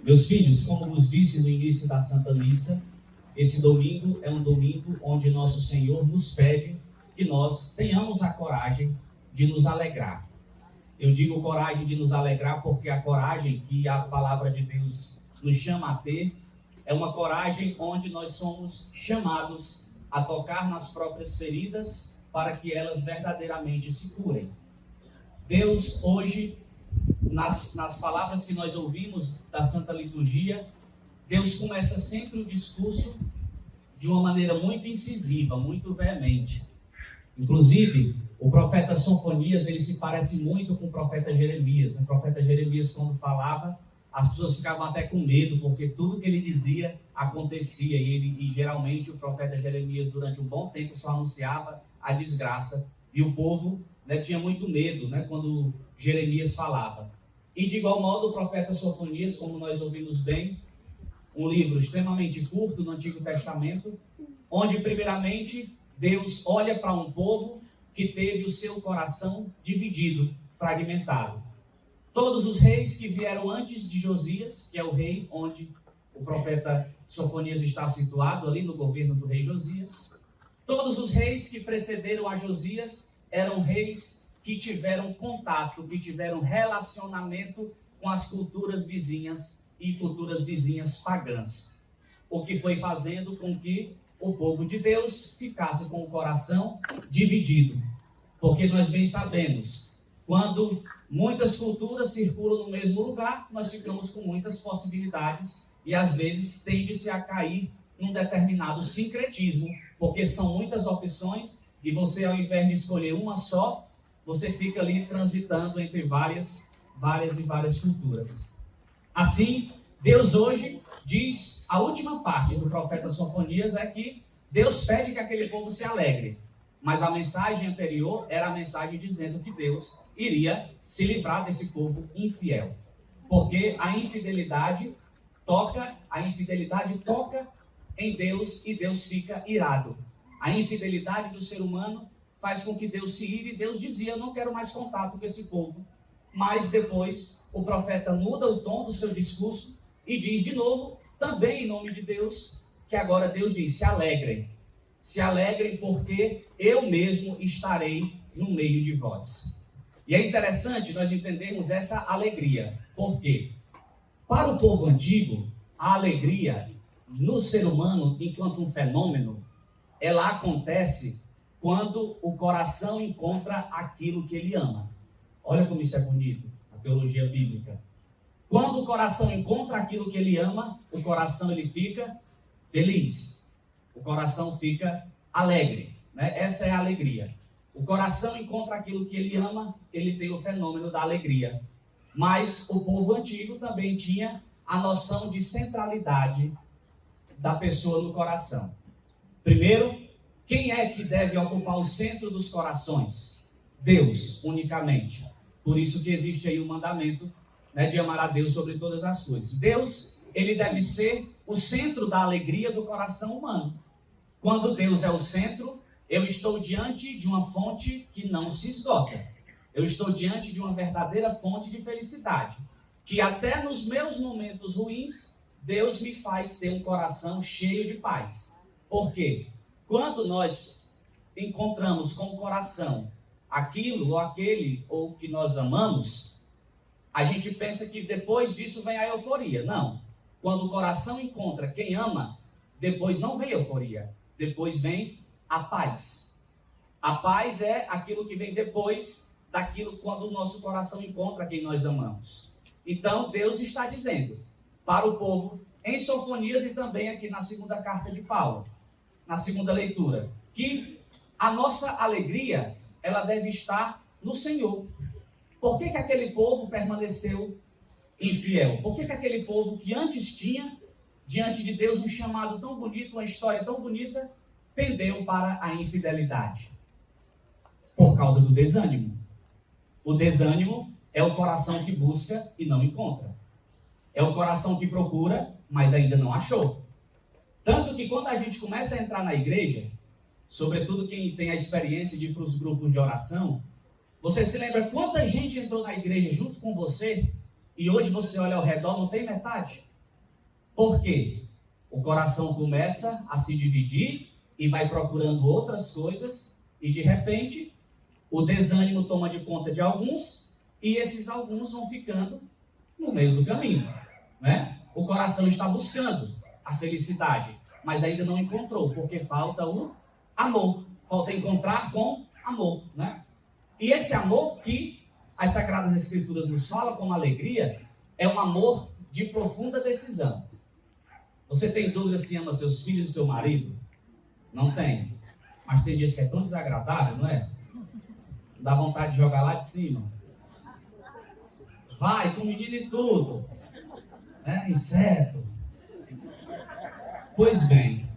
Meus filhos, como vos disse no início da Santa Missa, esse domingo é um domingo onde nosso Senhor nos pede que nós tenhamos a coragem de nos alegrar. Eu digo coragem de nos alegrar porque a coragem que a palavra de Deus nos chama a ter é uma coragem onde nós somos chamados a tocar nas próprias feridas para que elas verdadeiramente se curem. Deus hoje, nas palavras que nós ouvimos da Santa Liturgia, Deus começa sempre o discurso de uma maneira muito incisiva, muito veemente. Inclusive, o profeta Sofonias, ele se parece muito com o profeta Jeremias. O profeta Jeremias, quando falava, as pessoas ficavam até com medo, porque tudo que ele dizia acontecia. E geralmente o profeta Jeremias, durante um bom tempo, só anunciava a desgraça. E o povo, tinha muito medo, quando Jeremias falava. E de igual modo, o profeta Sofonias, como nós ouvimos bem, um livro extremamente curto no Antigo Testamento, onde primeiramente Deus olha para um povo que teve o seu coração dividido, fragmentado. Todos os reis que vieram antes de Josias, que é o rei onde o profeta Sofonias está situado, ali no governo do rei Josias, todos os reis que precederam a Josias eram reis que tiveram contato, que tiveram relacionamento com as culturas vizinhas e culturas vizinhas pagãs. O que foi fazendo com que o povo de Deus ficasse com o coração dividido. Porque nós bem sabemos, quando muitas culturas circulam no mesmo lugar, nós ficamos com muitas possibilidades e às vezes tende-se a cair num determinado sincretismo, porque são muitas opções e você, ao invés de escolher uma só, você fica ali transitando entre várias culturas. Assim, Deus hoje diz, a última parte do profeta Sofonias é que Deus pede que aquele povo se alegre. Mas a mensagem anterior era a mensagem dizendo que Deus iria se livrar desse povo infiel. Porque a infidelidade toca em Deus e Deus fica irado. A infidelidade do ser humano faz com que Deus se ire e Deus dizia, eu não quero mais contato com esse povo. Mas depois o profeta muda o tom do seu discurso e diz de novo, também em nome de Deus, que agora Deus diz, se alegrem porque eu mesmo estarei no meio de vós. E é interessante nós entendermos essa alegria. Por quê? Para o povo antigo, a alegria no ser humano, enquanto um fenômeno, ela acontece quando o coração encontra aquilo que ele ama. Olha como isso é bonito, a teologia bíblica. Quando o coração encontra aquilo que ele ama, o coração ele fica feliz. O coração fica alegre. Essa é a alegria. O coração encontra aquilo que ele ama, ele tem o fenômeno da alegria. Mas o povo antigo também tinha a noção de centralidade da pessoa no coração. Primeiro, quem é que deve ocupar o centro dos corações? Deus, unicamente. Por isso que existe aí o mandamento, de amar a Deus sobre todas as coisas. Deus, ele deve ser o centro da alegria do coração humano. Quando Deus é o centro, eu estou diante de uma fonte que não se esgota. Eu estou diante de uma verdadeira fonte de felicidade. Que até nos meus momentos ruins, Deus me faz ter um coração cheio de paz. Por quê? Quando nós encontramos com o coração aquilo ou aquele ou que nós amamos, a gente pensa que depois disso vem a euforia. Não. Quando o coração encontra quem ama, depois não vem euforia. Depois vem a paz. A paz é aquilo que vem depois daquilo quando o nosso coração encontra quem nós amamos. Então, Deus está dizendo para o povo, em Sofonias e também aqui na segunda carta de Paulo, na segunda leitura, que a nossa alegria, ela deve estar no Senhor. Por que aquele povo permaneceu infiel? Por que aquele povo que antes tinha, diante de Deus, um chamado tão bonito, uma história tão bonita, pendeu para a infidelidade? Por causa do desânimo. O desânimo é o coração que busca e não encontra. É o coração que procura, mas ainda não achou. Tanto que quando a gente começa a entrar na igreja, sobretudo quem tem a experiência de ir para os grupos de oração, você se lembra quanta gente entrou na igreja junto com você e hoje você olha ao redor, não tem metade? Por quê? O coração começa a se dividir e vai procurando outras coisas e, de repente, o desânimo toma de conta de alguns e esses alguns vão ficando no meio do caminho, né? O coração está buscando a felicidade, mas ainda não encontrou, porque falta o amor. Falta encontrar com amor, né? E esse amor que as Sagradas Escrituras nos falam como alegria é um amor de profunda decisão. Você tem dúvida se ama seus filhos e seu marido? Não tem. Mas tem dias que é tão desagradável, não é? Dá vontade de jogar lá de cima. Vai, com o menino e tudo. Né? Inseto. Pois bem,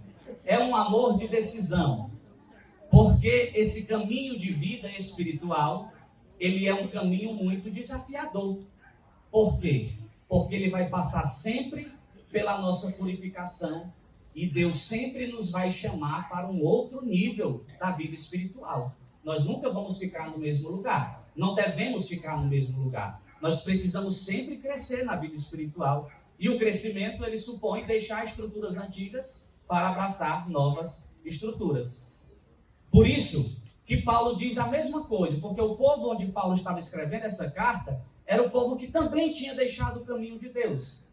é um amor de decisão. Porque esse caminho de vida espiritual, ele é um caminho muito desafiador. Por quê? Porque ele vai passar sempre pela nossa purificação e Deus sempre nos vai chamar para um outro nível da vida espiritual. Nós nunca vamos ficar no mesmo lugar. Não devemos ficar no mesmo lugar. Nós precisamos sempre crescer na vida espiritual. E o crescimento, ele supõe deixar estruturas antigas para abraçar novas estruturas. Por isso que Paulo diz a mesma coisa, porque o povo onde Paulo estava escrevendo essa carta era o povo que também tinha deixado o caminho de Deus.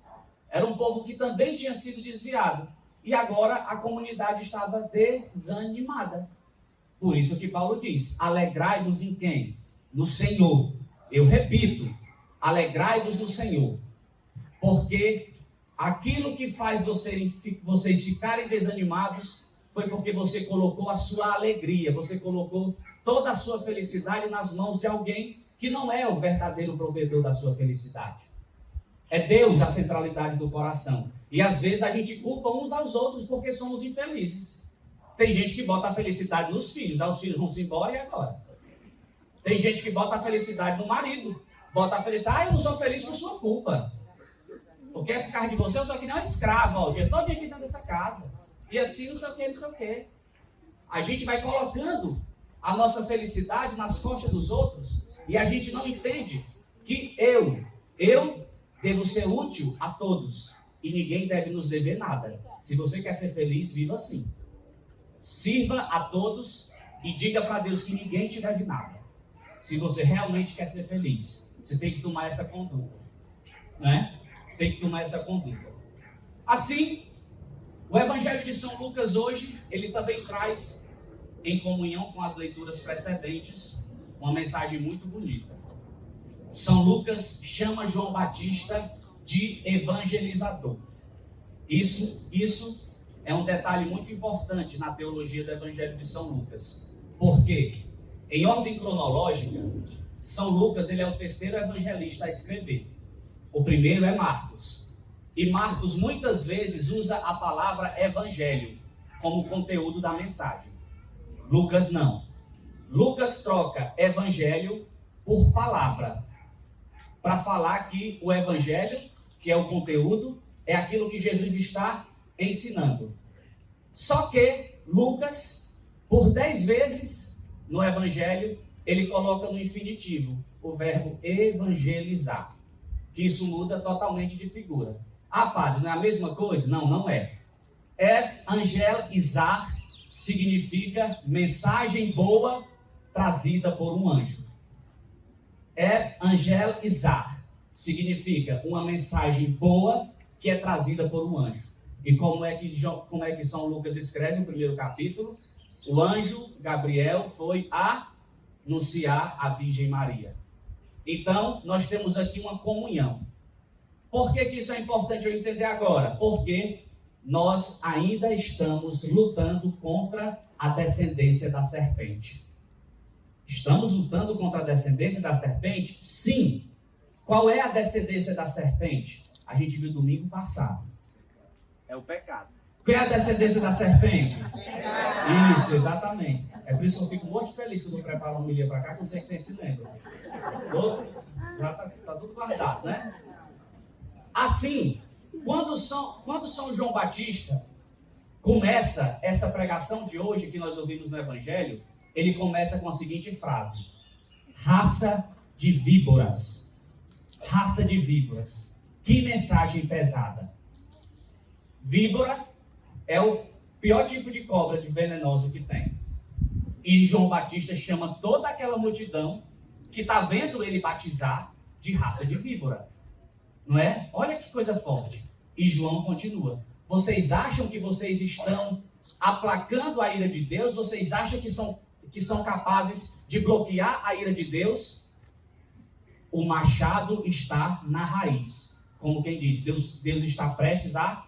Era um povo que também tinha sido desviado. E agora a comunidade estava desanimada. Por isso que Paulo diz, alegrai-vos em quem? No Senhor. Eu repito, alegrai-vos no Senhor. Porque aquilo que faz vocês ficarem desanimados foi porque você colocou a sua alegria, você colocou toda a sua felicidade nas mãos de alguém que não é o verdadeiro provedor da sua felicidade. É Deus a centralidade do coração. E às vezes a gente culpa uns aos outros porque somos infelizes. Tem gente que bota a felicidade nos filhos, os filhos vão se embora e agora? Tem gente que bota a felicidade no marido, bota a felicidade, eu não sou feliz por sua culpa. Porque é por causa de você, eu sou que nem uma escrava, ó, o dia todo aqui dentro dessa casa. E assim, não sei o que, não sei o que. A gente vai colocando a nossa felicidade nas costas dos outros e a gente não entende que eu devo ser útil a todos e ninguém deve nos dever nada. Se você quer ser feliz, viva assim. Sirva a todos e diga para Deus que ninguém te deve nada. Se você realmente quer ser feliz, você tem que tomar essa conduta, né? Tem que tomar essa conduta. Assim, o Evangelho de São Lucas hoje, ele também traz, em comunhão com as leituras precedentes, uma mensagem muito bonita. São Lucas chama João Batista de evangelizador. Isso é um detalhe muito importante na teologia do Evangelho de São Lucas. Porque, em ordem cronológica, São Lucas ele é o terceiro evangelista a escrever. O primeiro é Marcos. E Marcos muitas vezes usa a palavra evangelho como conteúdo da mensagem. Lucas não. Lucas troca evangelho por palavra, para falar que o evangelho, que é o conteúdo, é aquilo que Jesus está ensinando. Só que Lucas, por 10 vezes no evangelho, ele coloca no infinitivo o verbo evangelizar, que isso muda totalmente de figura. Ah, padre, não é a mesma coisa? Não, não é. Evangelizar significa mensagem boa trazida por um anjo. Evangelizar significa uma mensagem boa que é trazida por um anjo. E como é que São Lucas escreve no primeiro capítulo? O anjo Gabriel foi anunciar a Virgem Maria. Então, nós temos aqui uma comunhão. Por que isso é importante eu entender agora? Porque nós ainda estamos lutando contra a descendência da serpente. Estamos lutando contra a descendência da serpente? Sim. Qual é a descendência da serpente? A gente viu domingo passado. É o pecado. Qual é a descendência da serpente? Isso, exatamente. É por isso que eu fico muito feliz quando eu preparo uma homilia para cá, que eu sei que vocês se lembram. Já está tudo guardado, né? Assim, quando São João Batista começa essa pregação de hoje que nós ouvimos no Evangelho, ele começa com a seguinte frase: raça de víboras. Raça de víboras. Que mensagem pesada. Víbora é o pior tipo de cobra de venenosa que tem. E João Batista chama toda aquela multidão que está vendo ele batizar de raça de víbora. Não é? Olha que coisa forte. E João continua. Vocês acham que vocês estão aplacando a ira de Deus? Vocês acham que são capazes de bloquear a ira de Deus? O machado está na raiz. Como quem diz, Deus está prestes a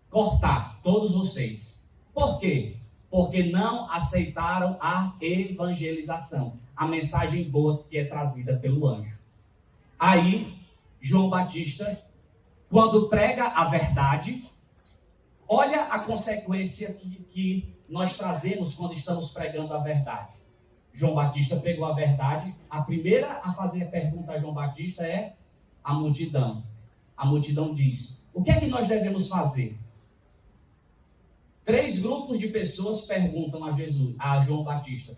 cortar todos vocês. Por quê? Porque não aceitaram a evangelização, a mensagem boa que é trazida pelo anjo. Aí, João Batista, quando prega a verdade, olha a consequência que nós trazemos quando estamos pregando a verdade. João Batista pregou a verdade. A primeira a fazer a pergunta a João Batista é a multidão. A multidão diz, o que é que nós devemos fazer? 3 grupos de pessoas perguntam a João Batista,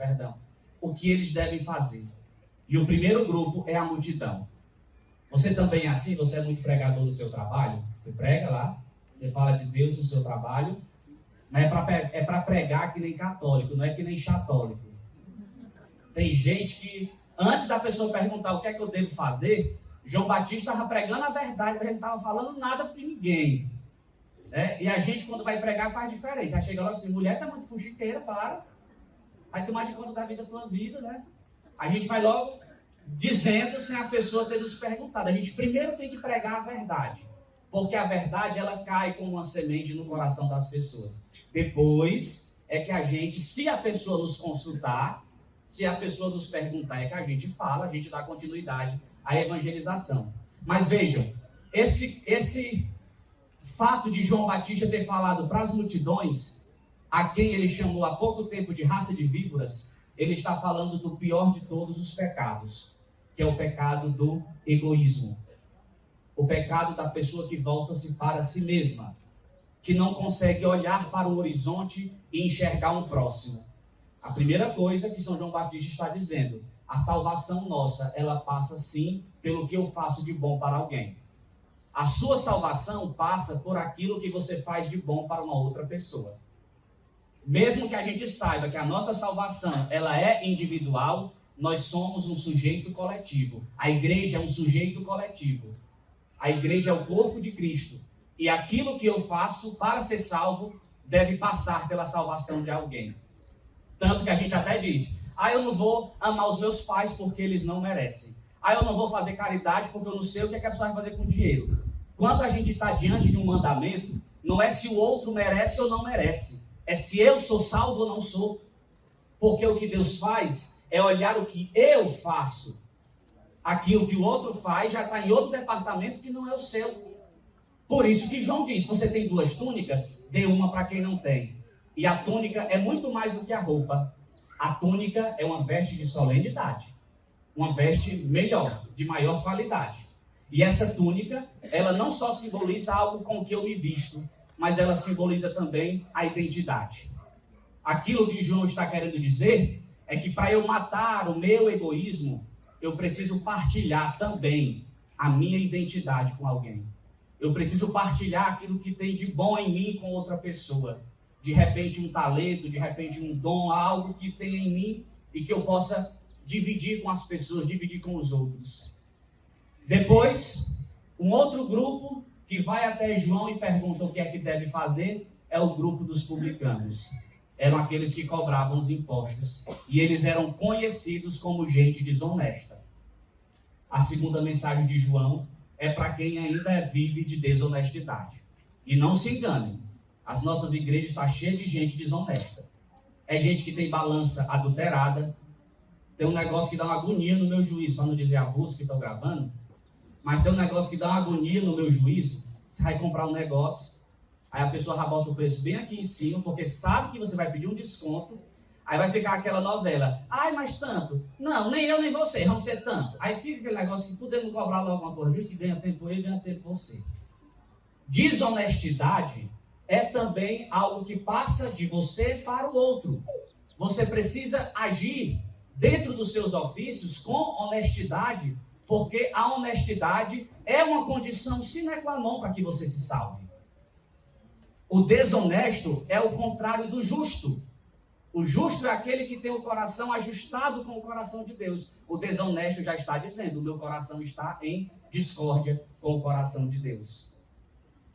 o que eles devem fazer. E o primeiro grupo é a multidão. Você também é assim? Você é muito pregador no seu trabalho? Você prega lá, você fala de Deus no seu trabalho, mas é para pregar que nem católico, não é que nem chatólico. Tem gente que, antes da pessoa perguntar o que é que eu devo fazer, João Batista estava pregando a verdade, mas ele não estava falando nada para ninguém. E a gente, quando vai pregar, faz diferente. Aí chega logo assim, mulher está muito fuxiqueira, para. Vai tomar de conta da vida da tua vida, né? A gente vai logo dizendo sem a pessoa ter nos perguntado. A gente primeiro tem que pregar a verdade. Porque a verdade, ela cai como uma semente no coração das pessoas. Depois é que a gente, se a pessoa nos consultar, se a pessoa nos perguntar, é que a gente fala, a gente dá continuidade à evangelização. Mas vejam, esse fato de João Batista ter falado para as multidões, a quem ele chamou há pouco tempo de raça de víboras, ele está falando do pior de todos os pecados, que é o pecado do egoísmo. O pecado da pessoa que volta-se para si mesma, que não consegue olhar para o horizonte e enxergar um próximo. A primeira coisa que São João Batista está dizendo, a salvação nossa, ela passa sim pelo que eu faço de bom para alguém. A sua salvação passa por aquilo que você faz de bom para uma outra pessoa. Mesmo que a gente saiba que a nossa salvação, ela é individual, nós somos um sujeito coletivo. A igreja é um sujeito coletivo. A igreja é o corpo de Cristo. E aquilo que eu faço para ser salvo deve passar pela salvação de alguém. Tanto que a gente até diz, eu não vou amar os meus pais porque eles não merecem. Eu não vou fazer caridade porque eu não sei o que a pessoa vai fazer com dinheiro. Quando a gente está diante de um mandamento, não é se o outro merece ou não merece. É se eu sou salvo ou não sou. Porque o que Deus faz é olhar o que eu faço. Aquilo que o outro faz já está em outro departamento que não é o seu. Por isso que João diz, você tem 2 túnicas, dê uma para quem não tem. E a túnica é muito mais do que a roupa. A túnica é uma veste de solenidade. Uma veste melhor, de maior qualidade. E essa túnica, ela não só simboliza algo com que eu me visto, mas ela simboliza também a identidade. Aquilo que João está querendo dizer é que para eu matar o meu egoísmo, eu preciso partilhar também a minha identidade com alguém. Eu preciso partilhar aquilo que tem de bom em mim com outra pessoa. De repente um talento, de repente um dom, algo que tem em mim e que eu possa dividir com as pessoas, dividir com os outros. Depois, um outro grupo que vai até João e pergunta o que é que deve fazer é o grupo dos publicanos. Eram aqueles que cobravam os impostos e eles eram conhecidos como gente desonesta. A segunda mensagem de João é para quem ainda vive de desonestidade. E não se engane, as nossas igrejas estão cheias de gente desonesta. É gente que tem balança adulterada. Tem um negócio que dá uma agonia no meu juízo, para não dizer abuso que estou gravando. Mas tem um negócio que dá uma agonia no meu juízo. Você vai comprar um negócio, aí a pessoa já bota o preço bem aqui em cima, porque sabe que você vai pedir um desconto. Aí vai ficar aquela novela. Mas tanto. Não, nem eu nem você, vamos ser tanto. Aí fica aquele negócio que podemos cobrar logo uma coisa justa, que ganha tempo ele, ganha tempo você. Desonestidade é também algo que passa de você para o outro. Você precisa agir dentro dos seus ofícios com honestidade, porque a honestidade é uma condição sine qua non para que você se salve. O desonesto é o contrário do justo. O justo é aquele que tem o coração ajustado com o coração de Deus. O desonesto já está dizendo, o meu coração está em discórdia com o coração de Deus.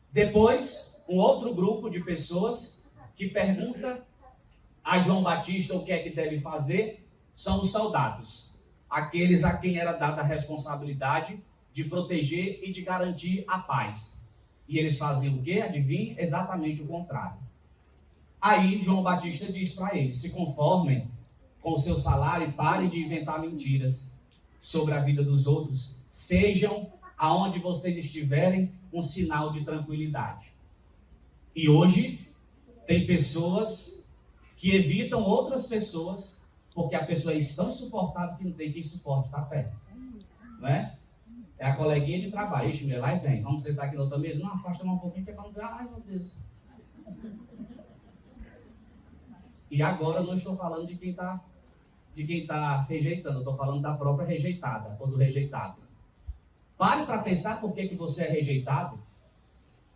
Depois, um outro grupo de pessoas que pergunta a João Batista o que é que deve fazer, são os soldados. Aqueles a quem era dada a responsabilidade de proteger e de garantir a paz. E eles faziam o quê? Adivinhe? Exatamente o contrário. Aí João Batista diz para eles, se conformem com o seu salário e parem de inventar mentiras sobre a vida dos outros. Sejam, aonde vocês estiverem, um sinal de tranquilidade. E hoje, tem pessoas que evitam outras pessoas, porque a pessoa é tão insuportável que não tem quem suporte estar perto. Não é? É a coleguinha de trabalho. Ixi, lá e vem. Vamos sentar aqui na outra mesa? Não, afasta mais um pouquinho, que é para não ter... Ai, meu Deus. E agora eu não estou falando de quem está rejeitando. Eu estou falando da própria rejeitada, ou do rejeitado. Pare para pensar por que você é rejeitado.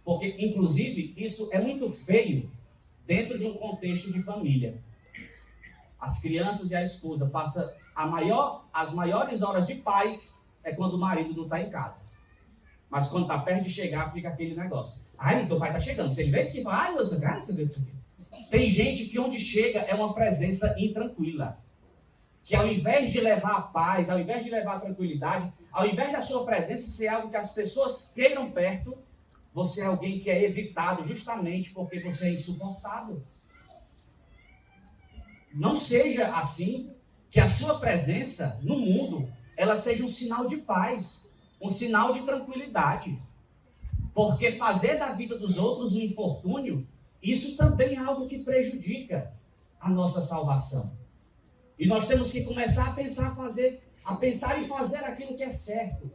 Porque, inclusive, isso é muito feio dentro de um contexto de família. As crianças e a esposa passam as maiores horas de paz é quando o marido não está em casa. Mas quando está perto de chegar, fica aquele negócio. Ai, teu pai está chegando. Se ele vê isso que vai, ai, meu Deus, não sei o que. Tem gente que onde chega é uma presença intranquila. Que ao invés de levar a paz, ao invés de levar a tranquilidade, ao invés da sua presença ser algo que as pessoas queiram perto, você é alguém que é evitado justamente porque você é insuportável. Não seja assim, que a sua presença no mundo, ela seja um sinal de paz, um sinal de tranquilidade. Porque fazer da vida dos outros um infortúnio, isso também é algo que prejudica a nossa salvação. E nós temos que começar a pensar e fazer aquilo que é certo,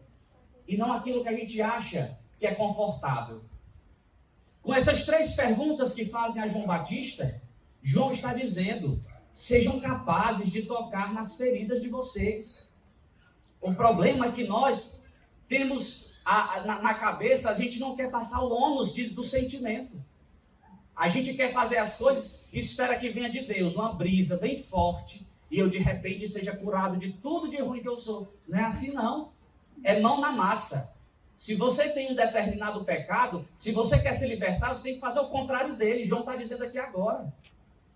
e não aquilo que a gente acha que é confortável. Com essas 3 perguntas que fazem a João Batista, João está dizendo, sejam capazes de tocar nas feridas de vocês. O problema é que nós temos na cabeça, a gente não quer passar o ônus do sentimento. A gente quer fazer as coisas e espera que venha de Deus, uma brisa bem forte, e eu de repente seja curado de tudo de ruim que eu sou. Não é assim não. É mão na massa. Se você tem um determinado pecado, se você quer se libertar, você tem que fazer o contrário dele. João está dizendo aqui agora.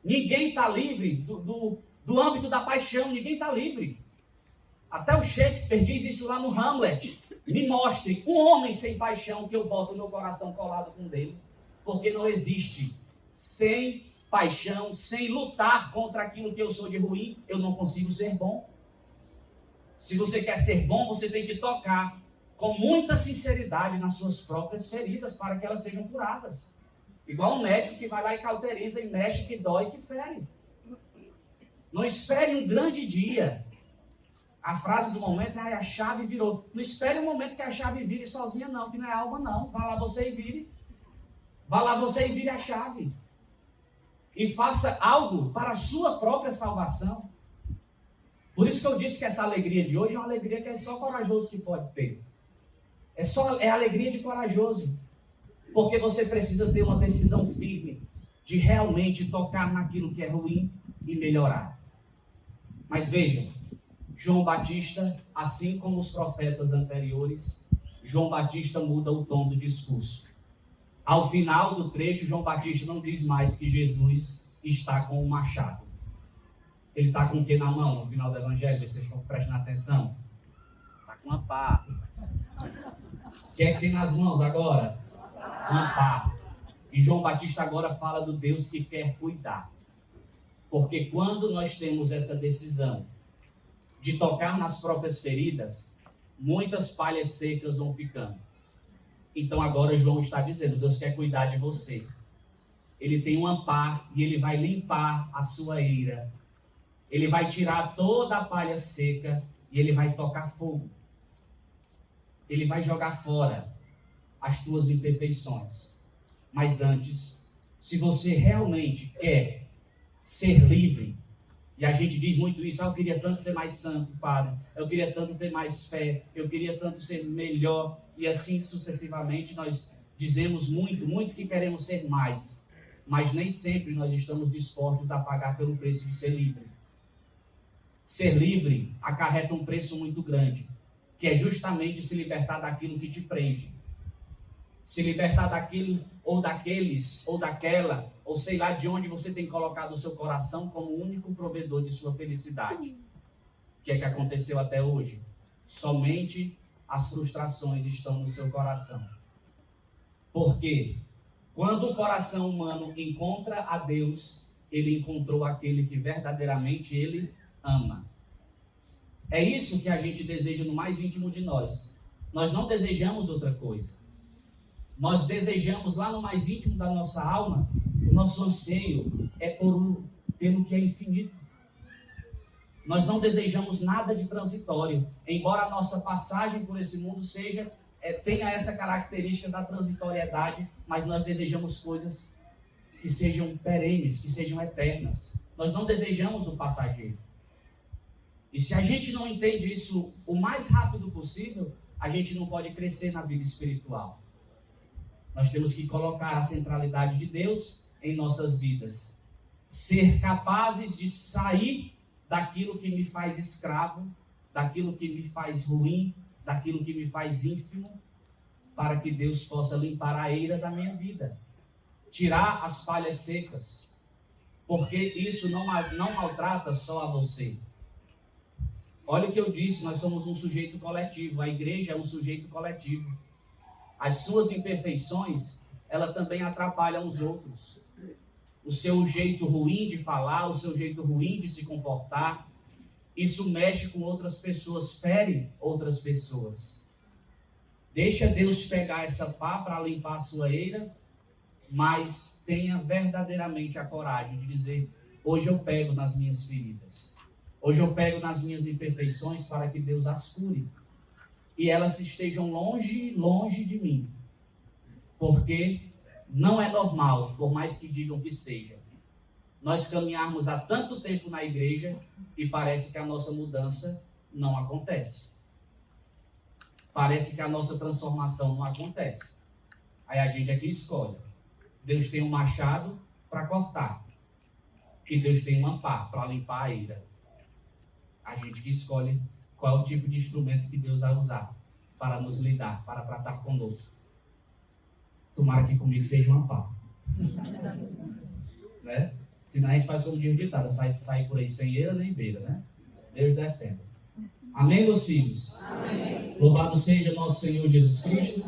Ninguém está livre do âmbito da paixão, ninguém está livre. Até o Shakespeare diz isso lá no Hamlet. Me mostre um homem sem paixão que eu boto o meu coração colado com dele. Porque não existe. Sem paixão, sem lutar contra aquilo que eu sou de ruim, eu não consigo ser bom. Se você quer ser bom, você tem que tocar com muita sinceridade nas suas próprias feridas, para que elas sejam curadas. Igual um médico que vai lá e cauteriza, e mexe, que dói, que fere. Não espere um grande dia. A frase do momento é a chave virou. Não espere um momento que a chave vire sozinha não, que não é alma não. Vá lá você e vire. Vá lá você e vire a chave. E faça algo para a sua própria salvação. Por isso que eu disse que essa alegria de hoje é uma alegria que é só corajoso que pode ter. É alegria de corajoso. Porque você precisa ter uma decisão firme de realmente tocar naquilo que é ruim e melhorar. Mas vejam, João Batista, assim como os profetas anteriores, João Batista muda o tom do discurso. Ao final do trecho, João Batista não diz mais que Jesus está com o machado. Ele está com o que na mão no final do evangelho? Vocês estão prestando atenção? Está com uma pá. O que é que tem nas mãos agora? Uma pá. E João Batista agora fala do Deus que quer cuidar. Porque quando nós temos essa decisão de tocar nas próprias feridas, muitas palhas secas vão ficando. Então agora João está dizendo, Deus quer cuidar de você. Ele tem uma pá e ele vai limpar a sua ira. Ele vai tirar toda a palha seca e ele vai tocar fogo. Ele vai jogar fora as tuas imperfeições. Mas antes, se você realmente quer ser livre, e a gente diz muito isso, eu queria tanto ser mais santo, Padre, eu queria tanto ter mais fé, eu queria tanto ser melhor, e assim sucessivamente nós Dizemos muito que queremos ser mais, mas nem sempre nós estamos dispostos a pagar pelo preço de ser livre. Ser livre acarreta um preço muito grande, que é justamente se libertar daquilo que te prende. Se libertar daquilo, ou daqueles, ou daquela, ou sei lá de onde você tem colocado o seu coração como o único provedor de sua felicidade. O que é que aconteceu até hoje? Somente as frustrações estão no seu coração. Por quê? Quando o coração humano encontra a Deus, ele encontrou aquele que verdadeiramente ele ama. É isso que a gente deseja no mais íntimo de nós. Nós não desejamos outra coisa. Nós desejamos lá no mais íntimo da nossa alma, o nosso anseio é pelo que é infinito. Nós não desejamos nada de transitório, embora a nossa passagem por esse mundo tenha essa característica da transitoriedade, mas nós desejamos coisas que sejam perenes, que sejam eternas. Nós não desejamos o passageiro. E se a gente não entende isso o mais rápido possível, a gente não pode crescer na vida espiritual. Nós temos que colocar a centralidade de Deus em nossas vidas. Ser capazes de sair daquilo que me faz escravo, daquilo que me faz ruim, daquilo que me faz ínfimo, para que Deus possa limpar a eira da minha vida. Tirar as palhas secas. Porque isso não maltrata só a você. Olha o que eu disse, nós somos um sujeito coletivo. A igreja é um sujeito coletivo. As suas imperfeições, ela também atrapalham os outros. O seu jeito ruim de falar, o seu jeito ruim de se comportar, isso mexe com outras pessoas, fere outras pessoas. Deixa Deus pegar essa pá para limpar a sua eira, mas tenha verdadeiramente a coragem de dizer: hoje eu pego nas minhas feridas. Hoje eu pego nas minhas imperfeições para que Deus as cure. E elas estejam longe de mim. Porque não é normal, por mais que digam que seja, nós caminharmos há tanto tempo na igreja e parece que a nossa mudança não acontece. Parece que a nossa transformação não acontece. Aí a gente aqui escolhe. Deus tem um machado para cortar. E Deus tem uma pá para limpar a eira. A gente que escolhe qual é o tipo de instrumento que Deus vai usar para nos lidar, para tratar conosco. Tomara que comigo seja uma pá. Né? Senão a gente faz como diz o ditado, sai por aí sem eira nem beira, né? Deus defenda. Amém, meus filhos? Amém. Louvado seja nosso Senhor Jesus Cristo.